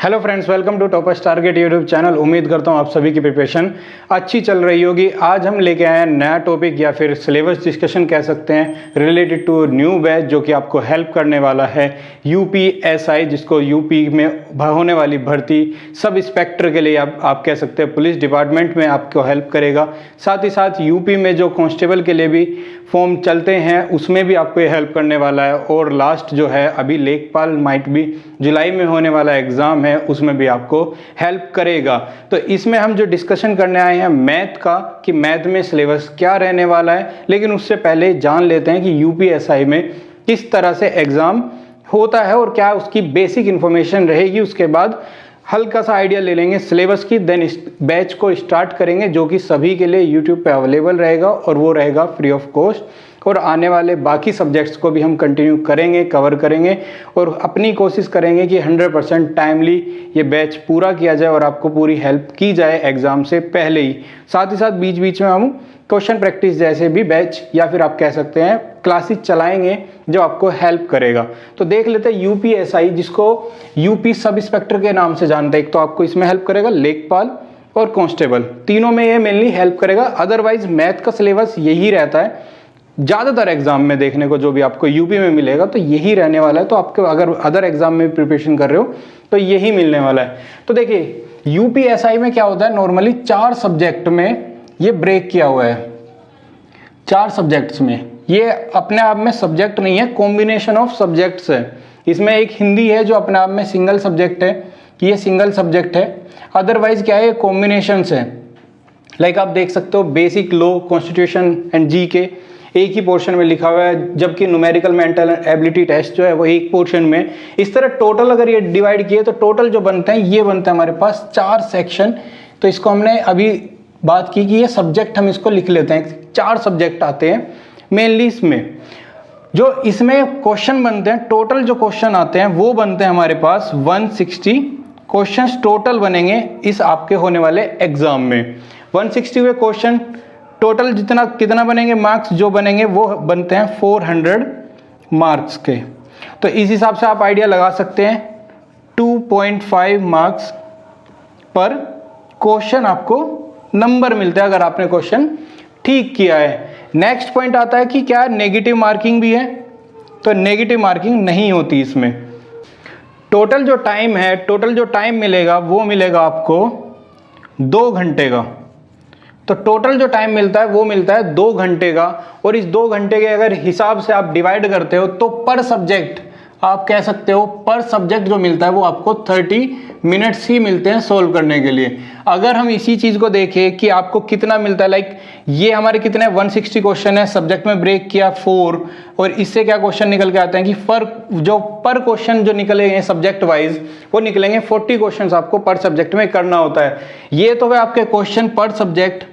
Hello friends, welcome to toppers target YouTube channel. उम्मीद करता हूँ आप सभी की प्रिपरेशन अच्छी चल रही होगी। आज हम लेके आए हैं नया टॉपिक या फिर सिलेबस डिस्कशन कह सकते हैं, रिलेटेड टू न्यू बैच जो कि आपको हेल्प करने वाला है यूपीएसआई, जिसको यूपी में होने वाली भर्ती सब इंस्पेक्टर के लिए आप कह सकते हैं पुलिस डिपार्टमेंट में आपको हेल्प करेगा। साथ ही साथ यूपी में जो कांस्टेबल के लिए भी फॉर्म चलते हैं उसमें भी आपको ये हेल्प करने वाला है। और लास्ट जो है अभी लेखपाल माइट भी जुलाई में होने वाला एग्ज़ाम है, उसमें भी आपको हेल्प करेगा। तो इसमें हम जो डिस्कशन करने आए हैं मैथ का, कि मैथ में सिलेबस क्या रहने वाला है। लेकिन उससे पहले जान लेते हैं कि यूपीएसआई में किस तरह से एग्ज़ाम होता है और क्या उसकी बेसिक इन्फॉर्मेशन रहेगी। उसके बाद हल्का सा आइडिया ले लेंगे सिलेबस की, देन इस बैच को स्टार्ट करेंगे जो कि सभी के लिए यूट्यूब पे अवेलेबल रहेगा और वो रहेगा फ्री ऑफ कॉस्ट। और आने वाले बाकी सब्जेक्ट्स को भी हम कंटिन्यू करेंगे, कवर करेंगे और अपनी कोशिश करेंगे कि 100% टाइमली ये बैच पूरा किया जाए और आपको पूरी हेल्प की जाए एग्ज़ाम से पहले ही। साथ ही साथ बीच बीच में हम क्वेश्चन प्रैक्टिस जैसे भी बैच या फिर आप कह सकते हैं क्लासेस चलाएंगे जो आपको हेल्प करेगा। तो देख लेते हैं यूपीएसआई, जिसको यूपी सब इंस्पेक्टर के नाम से जानते हैं। एक तो आपको इसमें हेल्प करेगा लेखपाल और कांस्टेबल, तीनों में ये मेनली हेल्प करेगा। अदरवाइज मैथ का सिलेबस यही रहता है ज़्यादातर एग्जाम में देखने को, जो भी आपको यूपी में मिलेगा तो यही रहने वाला है। तो आपको अगर अदर एग्जाम में प्रिपरेशन कर रहे हो तो यही मिलने वाला है। तो देखिए यूपीएसआई में क्या होता है, नॉर्मली 4 सब्जेक्ट में ये ब्रेक किया हुआ है। 4 सब्जेक्ट्स में, ये अपने आप में सब्जेक्ट नहीं है, कॉम्बिनेशन ऑफ सब्जेक्ट्स है। इसमें एक हिंदी है जो अपने आप में सिंगल सब्जेक्ट है, ये सिंगल सब्जेक्ट है। अदरवाइज क्या है, कॉम्बिनेशन है। लाइक आप देख सकते हो basic law, constitution and GK एक ही पोर्शन में लिखा हुआ है, जबकि न्यूमेरिकल मेंटल एबिलिटी टेस्ट जो है वो एक पोर्शन में। इस तरह टोटल अगर ये डिवाइड किए तो टोटल जो बनते हैं ये बनते हैं हमारे पास 4 सेक्शन। तो इसको हमने अभी बात की कि ये सब्जेक्ट हम इसको लिख लेते हैं, 4 सब्जेक्ट आते हैं मेनली इसमें। जो इसमें क्वेश्चन बनते हैं, टोटल जो क्वेश्चन आते हैं वो बनते हैं हमारे पास 160 क्वेश्चन टोटल बनेंगे इस आपके होने वाले एग्जाम में। 160 क्वेश्चन टोटल कितना बनेंगे, मार्क्स जो बनेंगे वो बनते हैं 400 मार्क्स के। तो इस हिसाब से आप आइडिया लगा सकते हैं 2.5 मार्क्स पर क्वेश्चन आपको नंबर मिलता है अगर आपने क्वेश्चन ठीक किया है। नेक्स्ट पॉइंट आता है कि क्या नेगेटिव मार्किंग भी है, तो नेगेटिव मार्किंग नहीं होती इसमें। टोटल जो टाइम है, टोटल जो टाइम मिलेगा वो मिलेगा आपको 2 घंटे का। तो टोटल जो टाइम मिलता है वो मिलता है 2 घंटे का। और इस 2 घंटे के अगर हिसाब से आप डिवाइड करते हो तो पर सब्जेक्ट आप कह सकते हो, पर सब्जेक्ट जो मिलता है वो आपको 30 मिनट्स ही मिलते हैं सोल्व करने के लिए। अगर हम इसी चीज़ को देखें कि आपको कितना मिलता है, लाइक ये हमारे कितने 160 क्वेश्चन है, सब्जेक्ट में ब्रेक किया 4, और इससे क्या क्वेश्चन निकल के आते हैं कि पर क्वेश्चन जो निकलेंगे सब्जेक्ट वाइज वो निकलेंगे 40 क्वेश्चन आपको पर सब्जेक्ट में करना होता है। ये तो है आपके क्वेश्चन पर सब्जेक्ट,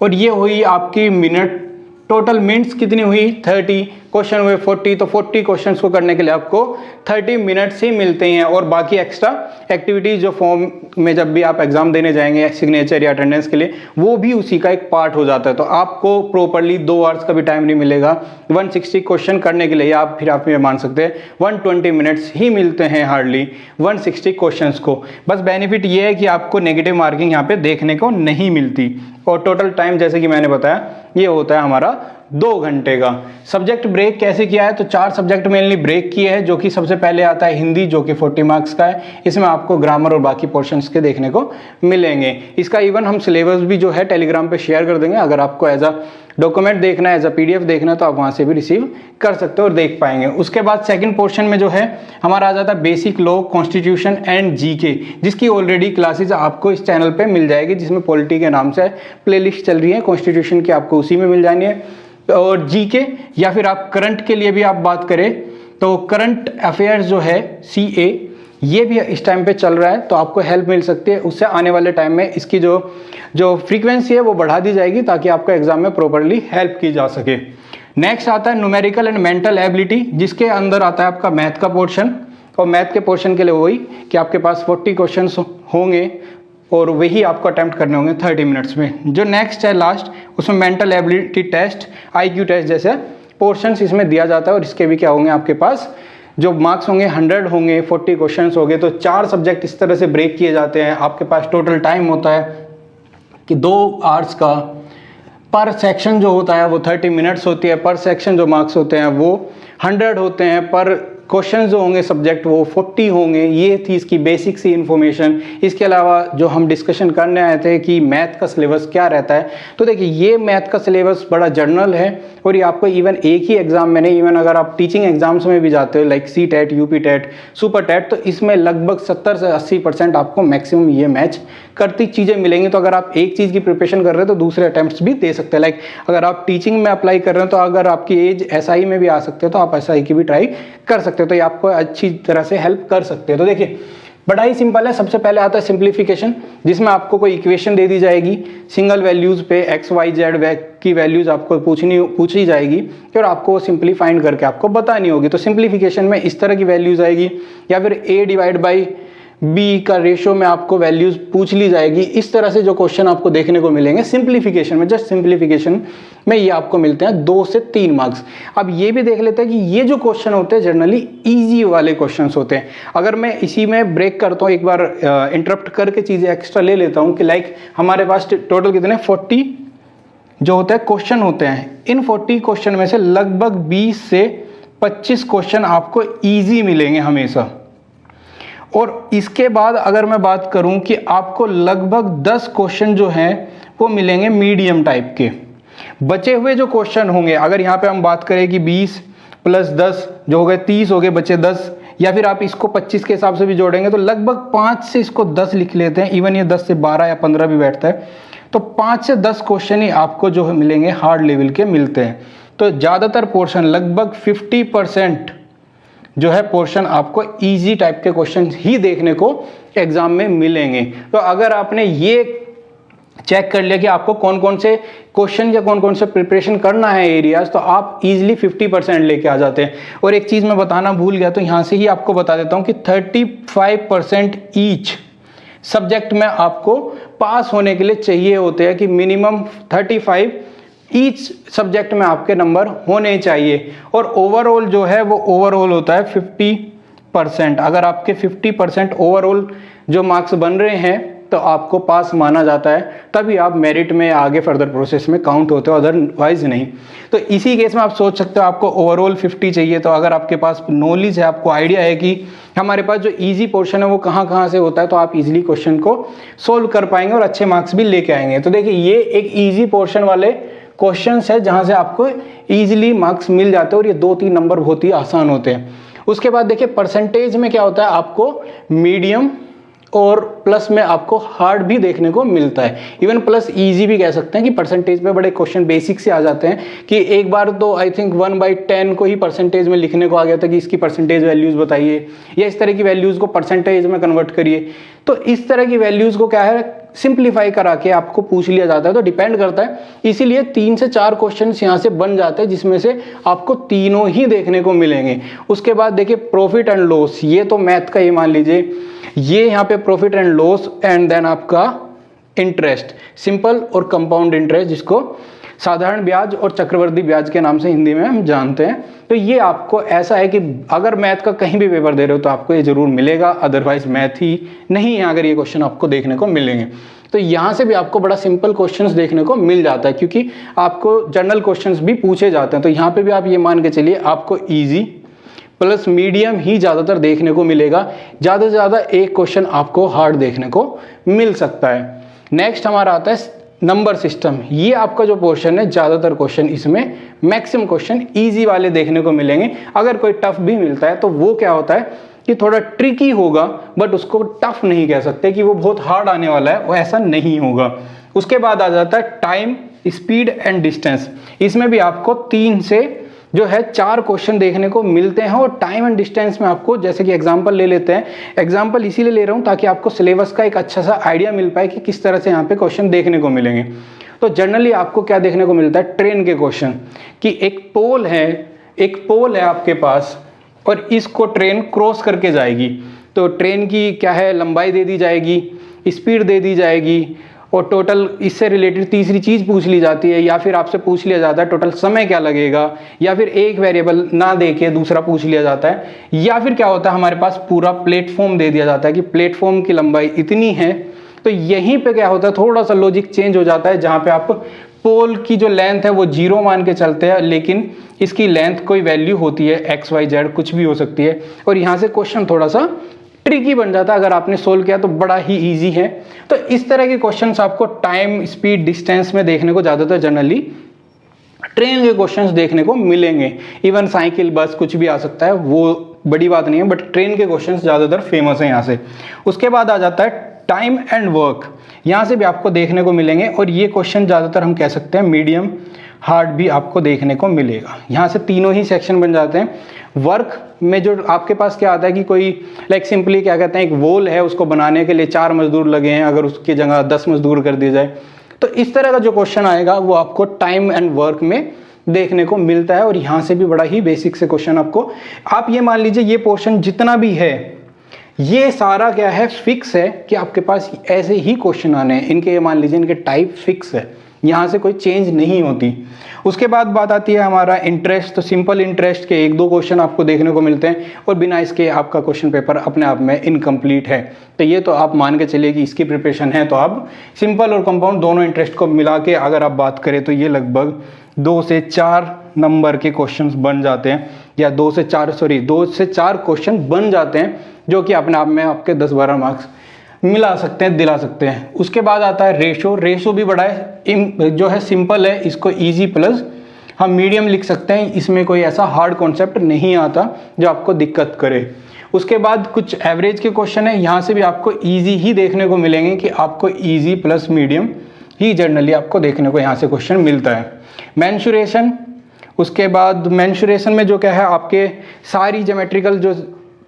और ये हुई आपकी मिनट। टोटल मिनट्स कितनी हुई 30, क्वेश्चन हुए 40, तो 40 क्वेश्चंस को करने के लिए आपको 30 मिनट्स ही मिलते हैं। और बाकी एक्स्ट्रा एक्टिविटीज जो फॉर्म में जब भी आप एग्जाम देने जाएंगे सिग्नेचर या अटेंडेंस के लिए, वो भी उसी का एक पार्ट हो जाता है। तो आपको प्रॉपरली 2 आवर्स का भी टाइम नहीं मिलेगा 160 क्वेश्चन करने के लिए। आप ये मान सकते हैं 120 मिनट्स ही मिलते हैं हार्डली 160 क्वेश्चन को। बस बेनिफिट ये है कि आपको नेगेटिव मार्किंग यहाँ पे देखने को नहीं मिलती। और टोटल टाइम जैसे कि मैंने बताया ये होता है हमारा 2 घंटे का। सब्जेक्ट ब्रेक कैसे किया है, तो 4 सब्जेक्ट मेनली ब्रेक किए हैं, जो कि सबसे पहले आता है हिंदी जो कि 40 मार्क्स का है। इसमें आपको ग्रामर और बाकी पोर्शंस के देखने को मिलेंगे। इसका इवन हम सिलेबस भी जो है टेलीग्राम पे शेयर कर देंगे। अगर आपको एज अ डॉक्यूमेंट देखना है, एज अ PDF देखना है तो आप वहाँ से भी रिसीव कर सकते हो और देख पाएंगे। उसके बाद सेकंड पोर्शन में जो है हमारा आ जाता है basic law, constitution and GK, जिसकी ऑलरेडी क्लासेज आपको इस चैनल पे मिल जाएगी, जिसमें पॉलिटी के नाम से प्लेलिस्ट चल रही है। कॉन्स्टिट्यूशन की आपको उसी में मिल जानी है, और जीके या फिर आप करंट के लिए भी आप बात करें तो करंट अफेयर्स जो है CA, ये भी इस टाइम पे चल रहा है, तो आपको हेल्प मिल सकती है। उससे आने वाले टाइम में इसकी जो फ्रीक्वेंसी है वो बढ़ा दी जाएगी ताकि आपको एग्जाम में प्रॉपरली हेल्प की जा सके। नेक्स्ट आता है न्यूमेरिकल एंड मेंटल एबिलिटी, जिसके अंदर आता है आपका मैथ का पोर्शन। और मैथ के पोर्शन के लिए वही कि आपके पास 40 क्वेश्चन होंगे और वही आपको अटेम्प्ट करने होंगे 30 मिनट्स में। जो नेक्स्ट है लास्ट, उसमें mental ability test, IQ test जैसे पोर्शंस इसमें दिया जाता है। और इसके भी क्या होंगे आपके पास जो मार्क्स होंगे 100 होंगे, 40 क्वेश्चंस हो गए, तो 4 सब्जेक्ट इस तरह से ब्रेक किए जाते हैं। आपके पास टोटल टाइम होता है कि 2 आवर्स का। पर सेक्शन जो होता है वो 30 मिनट्स होती है। पर सेक्शन जो मार्क्स होते हैं वो 100 होते हैं। पर क्वेश्चन जो होंगे सब्जेक्ट वो 40 होंगे। ये थी इसकी बेसिक सी इन्फॉर्मेशन। इसके अलावा जो हम डिस्कशन करने आए थे कि मैथ का सिलेबस क्या रहता है, तो देखिए ये मैथ का सिलेबस बड़ा जनरल है और ये आपको इवन एक ही एग्जाम में नहीं, इवन अगर आप टीचिंग एग्जाम्स में भी जाते हो like C TET, UP TET, super TET, तो इसमें लगभग 70 से 80% आपको मैक्सिमम ये मैच करती चीज़ें मिलेंगी। तो अगर आप एक चीज़ की प्रिपरेशन कर रहे हैं तो दूसरे अटेम्प्ट्स भी दे सकते हैं। लाइक अगर आप टीचिंग में अप्लाई कर रहे हैं तो अगर आपकी एज एसआई में भी आ सकते हो तो आप एसआई की भी ट्राई कर सकते हो, तो ये आपको अच्छी तरह से हेल्प कर सकते हैं। तो देखिए बड़ा ही सिंपल है। सबसे पहले आता है सिंप्लीफिकेशन, जिसमें आपको कोई इक्वेशन दे दी जाएगी, सिंगल वैल्यूज पे एक्स वाई जेड की वैल्यूज आपको पूछी जाएगी और आपको सिंप्लीफाइंड करके आपको बतानी होगी। तो सिंप्लीफिकेशन में इस तरह की वैल्यूज आएगी, या फिर a डिवाइड बाई बी का रेशियो में आपको वैल्यूज पूछ ली जाएगी। इस तरह से जो क्वेश्चन आपको देखने को मिलेंगे सिंप्लीफिकेशन में, जस्ट सिंप्लीफिकेशन में ये आपको मिलते हैं 2 से 3 मार्क्स। अब ये भी देख लेते हैं कि ये जो क्वेश्चन होते हैं जनरली इजी वाले क्वेश्चंस होते हैं। अगर मैं इसी में ब्रेक करता हूँ, एक बार इंटरप्ट करके चीजें एक्स्ट्रा ले लेता हूँ कि लाइक हमारे पास टोटल कितने 40 जो होते हैं क्वेश्चन होते हैं। इन 40 क्वेश्चन में से लगभग 20 से 25 क्वेश्चन आपको ईजी मिलेंगे हमेशा। और इसके बाद अगर मैं बात करूं कि आपको लगभग 10 क्वेश्चन जो हैं वो मिलेंगे मीडियम टाइप के। बचे हुए जो क्वेश्चन होंगे, अगर यहाँ पे हम बात करें कि 20 प्लस 10 जो हो गए 30 हो गए, बचे 10, या फिर आप इसको 25 के हिसाब से भी जोड़ेंगे तो लगभग 5 से इसको 10 लिख लेते हैं। इवन ये 10 से 12 या 15 भी बैठता है, तो 5 से 10 क्वेश्चन ही आपको जो मिलेंगे हार्ड लेवल के मिलते हैं। तो ज़्यादातर पोर्शन लगभग 50% जो है पोर्शन आपको इजी टाइप के क्वेश्चन ही देखने को एग्जाम में मिलेंगे। तो अगर आपने ये चेक कर लिया कि आपको कौन कौन से क्वेश्चन या कौन कौन से प्रिपरेशन करना है एरियाज, तो आप इजीली 50% लेके आ जाते हैं। और एक चीज़ मैं बताना भूल गया, तो यहाँ से ही आपको बता देता हूँ कि 35% ईच सब्जेक्ट में आपको पास होने के लिए चाहिए होते हैं, कि मिनिमम 35 ईच सब्जेक्ट में आपके नंबर होने चाहिए। और ओवरऑल जो है वो ओवरऑल होता है 50%। अगर आपके 50% ओवरऑल जो मार्क्स बन रहे हैं तो आपको पास माना जाता है, तभी आप मेरिट में आगे फर्दर प्रोसेस में काउंट होते हो, अदरवाइज नहीं। तो इसी केस में आप सोच सकते हो आपको ओवरऑल 50 चाहिए। तो अगर आपके पास नॉलेज है, आपको आइडिया है कि हमारे पास जो इजी पोर्शन है वो कहाँ से होता है, तो आप इजीली क्वेश्चन को सोल्व कर पाएंगे और अच्छे मार्क्स भी लेके आएंगे। तो देखिए ये एक ईजी पोर्शन वाले क्वेश्चंस है जहां से आपको इजीली मार्क्स मिल जाते हैं और ये 2-3 नंबर बहुत ही आसान होते हैं। उसके बाद देखिए परसेंटेज में क्या होता है, आपको मीडियम और प्लस में आपको हार्ड भी देखने को मिलता है। इवन प्लस इजी भी कह सकते हैं कि परसेंटेज में बड़े क्वेश्चन बेसिक से आ जाते हैं। कि एक बार तो आई थिंक 1/10 को ही परसेंटेज में लिखने को आ गया था कि इसकी परसेंटेज वैल्यूज बताइए, या इस तरह की वैल्यूज को परसेंटेज में कन्वर्ट करिए। तो इस तरह की वैल्यूज को क्या है सिंप्लीफाई करा के आपको पूछ लिया जाता है। तो डिपेंड करता है, इसीलिए 3 से 4 क्वेश्चन यहाँ से बन जाते हैं, जिसमें से आपको तीनों ही देखने को मिलेंगे। उसके बाद देखिए प्रॉफिट एंड लॉस, ये तो मैथ का ही मान लीजिए, ये यहाँ पे profit and loss, and then आपका इंटरेस्ट, सिंपल और कंपाउंड इंटरेस्ट, जिसको साधारण ब्याज और चक्रवृद्धि ब्याज के नाम से हिंदी में हम जानते हैं। तो ये आपको ऐसा है कि अगर मैथ का कहीं भी पेपर दे रहे हो तो आपको ये जरूर मिलेगा, अदरवाइज मैथ ही नहीं है अगर ये क्वेश्चन आपको देखने को मिलेंगे। तो यहाँ से भी आपको बड़ा सिंपल क्वेश्चंस देखने को मिल जाता है, क्योंकि आपको जनरल क्वेश्चंस भी पूछे जाते हैं। तो यहाँ पे भी आप ये मान के चलिए आपको ईजी प्लस मीडियम ही ज़्यादातर देखने को मिलेगा। ज़्यादा से ज़्यादा एक क्वेश्चन आपको हार्ड देखने को मिल सकता है। नेक्स्ट हमारा आता है नंबर सिस्टम। ये आपका जो पोर्शन है, ज़्यादातर क्वेश्चन इसमें मैक्सिमम क्वेश्चन इजी वाले देखने को मिलेंगे। अगर कोई टफ भी मिलता है तो वो क्या होता है कि थोड़ा ट्रिकी होगा, बट उसको टफ नहीं कह सकते कि वो बहुत हार्ड आने वाला है, वो ऐसा नहीं होगा। उसके बाद आ जाता है टाइम, स्पीड एंड डिस्टेंस। इसमें भी आपको 3 से जो है 4 क्वेश्चन देखने को मिलते हैं। और टाइम एंड डिस्टेंस में आपको, जैसे कि एग्जांपल ले लेते हैं, एग्जांपल इसीलिए ले रहा हूं ताकि आपको सिलेबस का एक अच्छा सा आइडिया मिल पाए कि किस तरह से यहाँ पे क्वेश्चन देखने को मिलेंगे। तो जनरली आपको क्या देखने को मिलता है, ट्रेन के क्वेश्चन, कि एक पोल है आपके पास और इसको ट्रेन क्रॉस करके जाएगी। तो ट्रेन की क्या है लंबाई दे दी जाएगी, स्पीड दे दी जाएगी, और टोटल इससे रिलेटेड तीसरी चीज़ पूछ ली जाती है, या फिर आपसे पूछ लिया जाता है टोटल समय क्या लगेगा, या फिर एक वेरिएबल ना देके दूसरा पूछ लिया जाता है, या फिर क्या होता है हमारे पास पूरा प्लेटफॉर्म दे दिया जाता है कि प्लेटफॉर्म की लंबाई इतनी है। तो यहीं पे क्या होता है थोड़ा सा लॉजिक चेंज हो जाता है, जहाँ पे आप पोल की जो लेंथ है वो 0 मान के चलते हैं, लेकिन इसकी लेंथ कोई वैल्यू होती है एक्स वाई जेड कुछ भी हो सकती है, और यहाँ से क्वेश्चन थोड़ा सा ट्रिकी बन जाता है। अगर आपने सोल्व किया तो बड़ा ही इजी है। तो इस तरह के क्वेश्चंस आपको टाइम, स्पीड, डिस्टेंस में देखने को ज़्यादातर जनरली ट्रेन के क्वेश्चंस देखने को मिलेंगे। इवन साइकिल, बस कुछ भी आ सकता है, वो बड़ी बात नहीं है, बट ट्रेन के क्वेश्चंस ज़्यादातर फेमस हैं यहाँ से। उसके बाद आ जाता है टाइम एंड वर्क, यहाँ से भी आपको देखने को मिलेंगे, और ये क्वेश्चन ज़्यादातर हम कह सकते हैं मीडियम हार्ड भी आपको देखने को मिलेगा। यहाँ से तीनों ही सेक्शन बन जाते हैं। वर्क में जो आपके पास क्या आता है कि कोई लाइक सिंपली क्या कहते हैं एक वॉल है, उसको बनाने के लिए 4 मजदूर लगे हैं, अगर उसकी जगह 10 मजदूर कर दिए जाए, तो इस तरह का जो क्वेश्चन आएगा वो आपको टाइम एंड वर्क में देखने को मिलता है। और यहाँ से भी बड़ा ही बेसिक से क्वेश्चन आपको, आप ये मान लीजिए ये पोर्शन जितना भी है ये सारा क्या है फिक्स है कि आपके पास ऐसे ही क्वेश्चन आने हैं, इनके ये मान लीजिए इनके टाइप फिक्स है, यहाँ से कोई चेंज नहीं होती। उसके बाद बात आती है हमारा इंटरेस्ट। तो सिंपल इंटरेस्ट के 1-2 क्वेश्चन आपको देखने को मिलते हैं, और बिना इसके आपका क्वेश्चन पेपर अपने आप में इनकम्प्लीट है। तो ये तो आप मान के चलिए कि इसकी प्रिपरेशन है, तो आप सिंपल और कंपाउंड दोनों इंटरेस्ट को मिला के अगर आप बात करें तो ये लगभग 2 से 4 नंबर के क्वेश्चंस बन जाते हैं, या 2 से 4 क्वेश्चन बन जाते हैं, जो कि अपने आप में आपके 10-12 मार्क्स मिला सकते हैं, दिला सकते हैं। उसके बाद आता है रेशो। रेशो भी बड़ा है, जो है सिंपल है, इसको इजी प्लस हम मीडियम लिख सकते हैं, इसमें कोई ऐसा हार्ड कॉन्सेप्ट नहीं आता जो आपको दिक्कत करे। उसके बाद कुछ एवरेज के क्वेश्चन है, यहाँ से भी आपको इजी ही देखने को मिलेंगे कि आपको इजी प्लस मीडियम ही जनरली आपको देखने को यहाँ से क्वेश्चन मिलता है। मेंसुरेशन, उसके बाद मेंसुरेशन में जो क्या है आपके सारी ज्योमेट्रिकल जो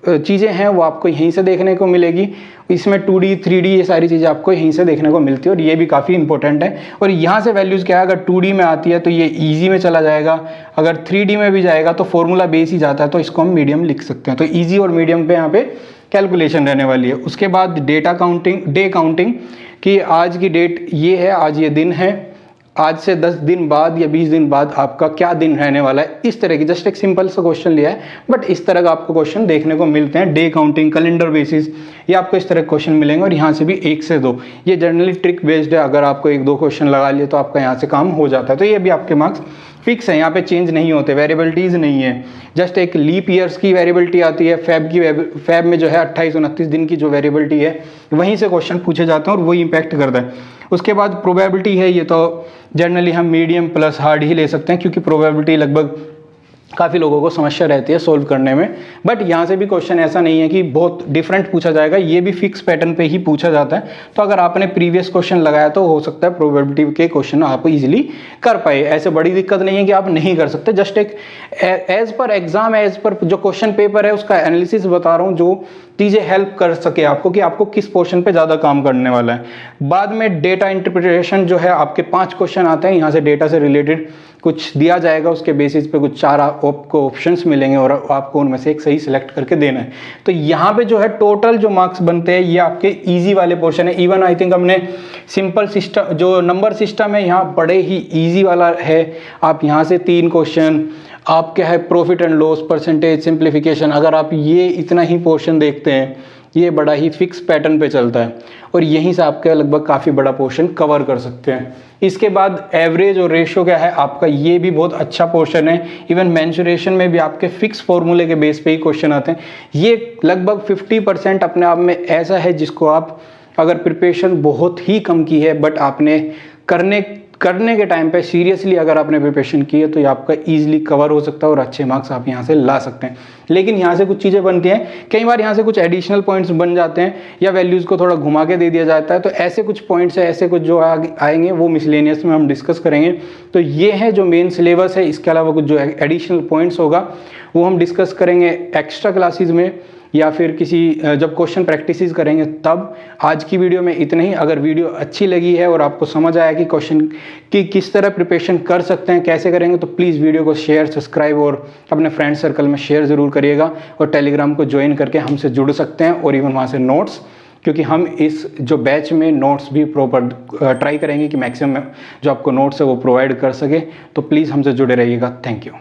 चीज़ें हैं वो आपको यहीं से देखने को मिलेगी। इसमें 2D 3D ये सारी चीज़ें आपको यहीं से देखने को मिलती है, और ये भी काफ़ी इंपॉर्टेंट है। और यहाँ से वैल्यूज़ क्या है, अगर 2D में आती है तो ये इजी में चला जाएगा, अगर 3D में भी जाएगा तो फॉर्मूला बेस ही जाता है, तो इसको हम मीडियम लिख सकते हैं। तो ईजी और मीडियम पे यहाँ पे कैलकुलेशन रहने वाली है। उसके बाद डेटा काउंटिंग, डे काउंटिंग, कि आज की डेट ये है, आज ये दिन है, आज से 10 दिन बाद या 20 दिन बाद आपका क्या दिन रहने वाला है, इस तरह की जस्ट एक सिंपल सा क्वेश्चन लिया है, बट इस तरह का आपको क्वेश्चन देखने को मिलते हैं। डे काउंटिंग, कैलेंडर बेसिस, ये आपको इस तरह क्वेश्चन मिलेंगे, और यहाँ से भी 1 से 2, ये जनरली ट्रिक बेस्ड है, अगर आपको 1-2 क्वेश्चन लगा लिए तो आपका यहाँ से काम हो जाता है। तो ये भी आपके मार्क्स फिक्स है, यहाँ पे चेंज नहीं होते, वेरिएबिलिटीज़ नहीं है। जस्ट एक लीप ईयर्स की वेरिएबिलिटी आती है, फैब में जो है 28-29 दिन की जो वेरिएबिलिटी है वहीं से क्वेश्चन पूछे जाते हैं, और वही इंपैक्ट करता है। उसके बाद प्रोबेबिलिटी है, ये तो जनरली हम मीडियम प्लस हार्ड ही ले सकते हैं, क्योंकि प्रोबेबिलिटी लगभग काफ़ी लोगों को समस्या रहती है सोल्व करने में। बट यहाँ से भी क्वेश्चन ऐसा नहीं है कि बहुत डिफरेंट पूछा जाएगा, ये भी फिक्स पैटर्न पे ही पूछा जाता है। तो अगर आपने प्रीवियस क्वेश्चन लगाया तो हो सकता है प्रोबेबिलिटी के क्वेश्चन आप इजीली कर पाए, ऐसे बड़ी दिक्कत नहीं है कि आप नहीं कर सकते। जस्ट एक as per exam, as per जो क्वेश्चन पेपर है उसका एनालिसिस बता रहा हूँ, जो चीज़ें हेल्प कर सके आपको कि आपको किस पोर्शन पे ज़्यादा काम करने वाला है। बाद में डेटा इंटरप्रिटेशन जो है, आपके 5 क्वेश्चन आते हैं, यहाँ से डेटा से रिलेटेड कुछ दिया जाएगा, उसके बेसिस पे कुछ 4 आपको ऑप्शंस मिलेंगे, और आपको उनमें से एक सही सिलेक्ट करके देना है। तो यहाँ पे जो है टोटल जो मार्क्स बनते हैं ये आपके इजी वाले पोर्शन है। इवन आई थिंक हमने सिंपल सिस्टम जो नंबर सिस्टम है यहाँ बड़े ही इजी वाला है। आप यहाँ से 3 क्वेश्चन, आप क्या है profit and loss, percentage, simplification, अगर आप ये इतना ही पोर्शन देखते हैं, ये बड़ा ही फिक्स पैटर्न पे चलता है, और यहीं से आपका लगभग काफ़ी बड़ा पोर्शन कवर कर सकते हैं। इसके बाद एवरेज और रेशो क्या है आपका, ये भी बहुत अच्छा पोर्शन है। इवन मेंसुरेशन में भी आपके फिक्स फॉर्मूले के बेस पे ही क्वेश्चन आते हैं। ये लगभग 50% अपने आप में ऐसा है जिसको आप अगर प्रिपरेशन बहुत ही कम की है, बट आपने करने के टाइम पे सीरियसली अगर आपने प्रिपरेशन की है, तो ये आपका इजीली कवर हो सकता है, और अच्छे मार्क्स आप यहाँ से ला सकते हैं। लेकिन यहाँ से कुछ चीज़ें बनती हैं, कई बार यहाँ से कुछ एडिशनल पॉइंट्स बन जाते हैं, या वैल्यूज़ को थोड़ा घुमा के दे दिया जाता है। तो ऐसे कुछ पॉइंट्स है, ऐसे कुछ जो आएंगे वो मिसलेनियस में हम डिस्कस करेंगे। तो ये है जो मेन सिलेबस है। इसके अलावा कुछ जो एडिशनल पॉइंट्स होगा वो हम डिस्कस करेंगे एक्स्ट्रा क्लासेज में, या फिर किसी जब क्वेश्चन प्रैक्टिसेस करेंगे तब। आज की वीडियो में इतना ही। अगर वीडियो अच्छी लगी है और आपको समझ आया कि क्वेश्चन की किस तरह प्रिपरेशन कर सकते हैं, कैसे करेंगे, तो प्लीज़ वीडियो को शेयर, सब्सक्राइब और अपने फ्रेंड सर्कल में शेयर ज़रूर करिएगा। और टेलीग्राम को ज्वाइन करके हमसे जुड़ सकते हैं, और इवन वहाँ से नोट्स क्योंकि हम इस जो बैच में नोट्स भी प्रॉपर ट्राई करेंगे कि मैक्सिमम जो आपको नोट्स है वो प्रोवाइड कर सके। तो प्लीज़ हमसे जुड़े रहिएगा। Thank you.